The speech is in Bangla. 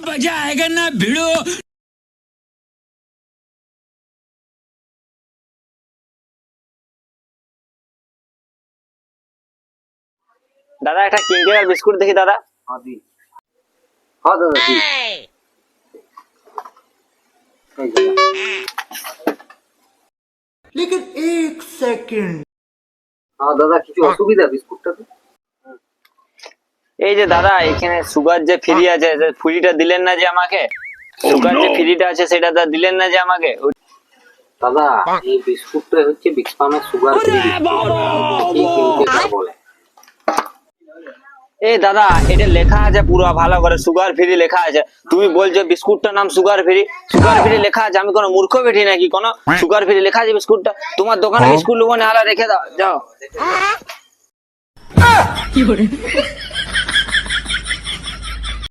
मजा आएगा ना भिड़ो। দাদা একটা কিঙ্গের বিস্কুট দেখি দাদা। हाँ दी हाँ दादा दी लेकिन एक सेकंड हाँ दादा কিছু অসুবিধা বিস্কুটটাতে এই যে দাদা এখানে সুগার যে ফ্রি আছে, ফ্রিটা দিলেন না যে আমাকে, সুগার যে ফ্রিটা আছে সেটা দিলেন না যে আমাকে। দাদা এই বিস্কুটটা হচ্ছে বিক্সপামের সুগার ফ্রি বলে। এই দাদা এটা লেখা আছে পুরো ভালো করে সুগার ফ্রি লেখা আছে, তুমি বলছো বিস্কুটটার নাম সুগার ফ্রি। সুগার ফ্রি লেখা আছে, আমি কোনো মূর্খ বেঠি নাকি? কোনো সুগার ফ্রি লেখা আছে বিস্কুটটা? তোমার দোকানে বিস্কুট নেবো না, রেখে দাও, যাও।